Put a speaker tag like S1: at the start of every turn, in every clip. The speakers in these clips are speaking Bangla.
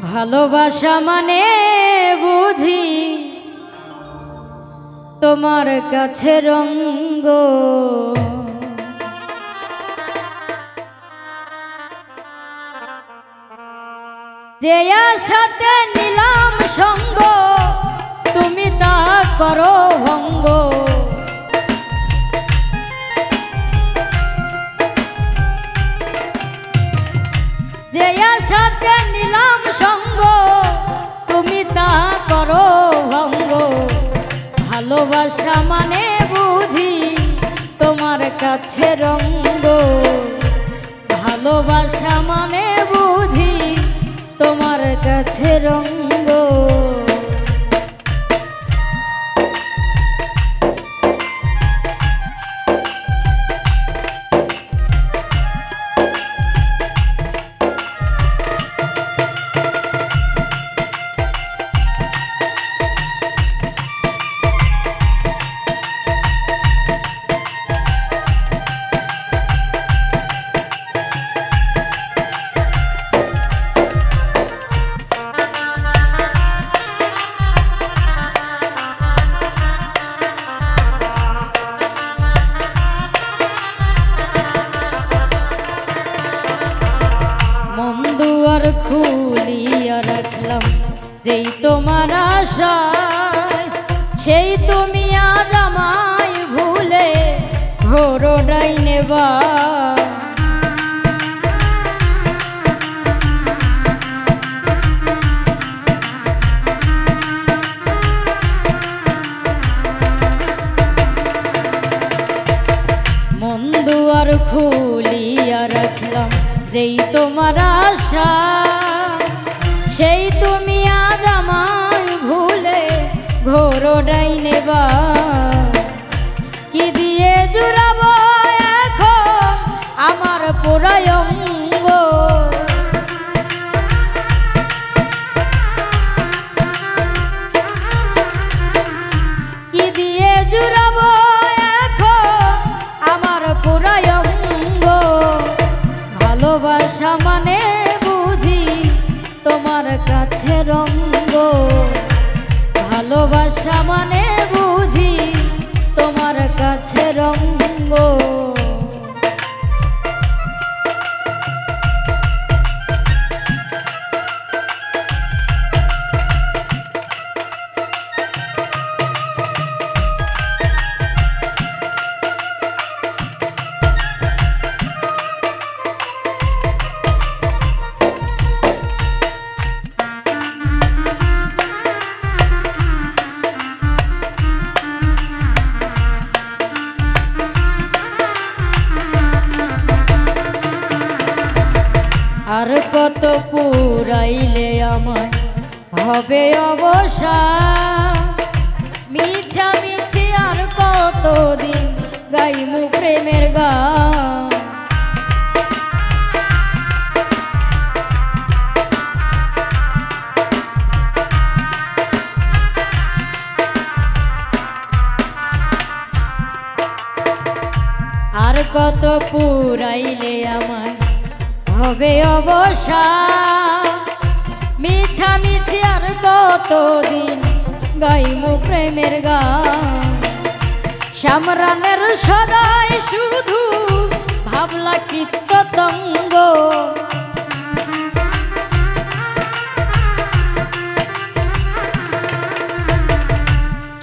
S1: ভালোবাসা মানে বুঝি তোমার কাছে রঙ্গ, যে আশাতে নিলাম সঙ্গ তুমি তা করো ভঙ্গ। যে আশাতে নিলাম সঙ্গ তুমি তা করো ভঙ্গ। ভালোবাসা মানে বুঝি তোমার কাছে রঙ্গ, ভালোবাসা মানে বুঝি তোমার কাছে রঙ্গ। খুলিয়া রাখলাম যেই তোমার আশায়, সেই তুমি আজ আমায় ভুলে ঘোর ডাইনে বা। মন দুয়ার খুলিয়া রাখলাম যেই তোমার আশা, সেই তুমি আজ আমায় ভুলে ঘোর ডাইনে বা। কি দিয়ে জুড়াবো এখন আমার পুরায় অঙ্গ, কি দিয়ে জুড়াবো এখন আমার পুরায় অঙ্গ। ভালোবাসা মানে বুঝি তোমার কাছে রঙ্গ, ভালোবাসা মানে বুঝি তোমার কাছে রঙ্গ। আর কত পুরাইলে আমায় হবে অবসান, মিছা মিছি আর কতদিন গাইমু প্রেমের গান। আর কত পুরাইলে আমায় হবে অবসান, মিছা মিছি আর কতদিন গাইমু প্রেমের গান। সামরানের সদাই শুধু ভাবলা কীর্ততঙ্গ,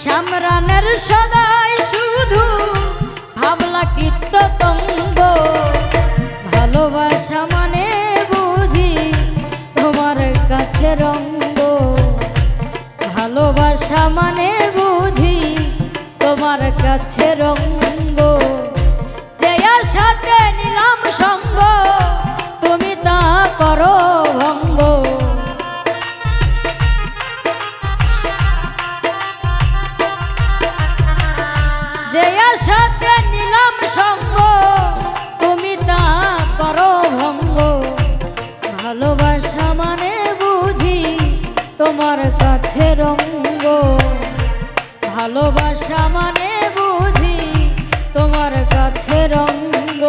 S1: সামরানের সদাই শুধু ভাবলা কীর্ততঙ্গ। ভালোবাসা মানে বুঝি তোমার কাছে রঙ্গ, ভালোবাসা মানে বুঝি তোমার কাছে রঙ্গ। যে আশাতে নিলাম সঙ্গ তুমি তা করো ভঙ্গ, যে আশাতে নিলাম সঙ্গ তুমি তা করো ভঙ্গ। ভালোবাসা মানে বুঝি তোমার কাছে রঙ্গ, ভালোবাসা মানে বুঝি তোমার কাছে রঙ্গ,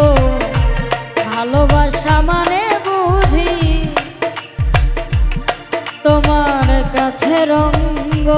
S1: ভালোবাসা মানে বুঝি তোমার কাছে রঙ্গ।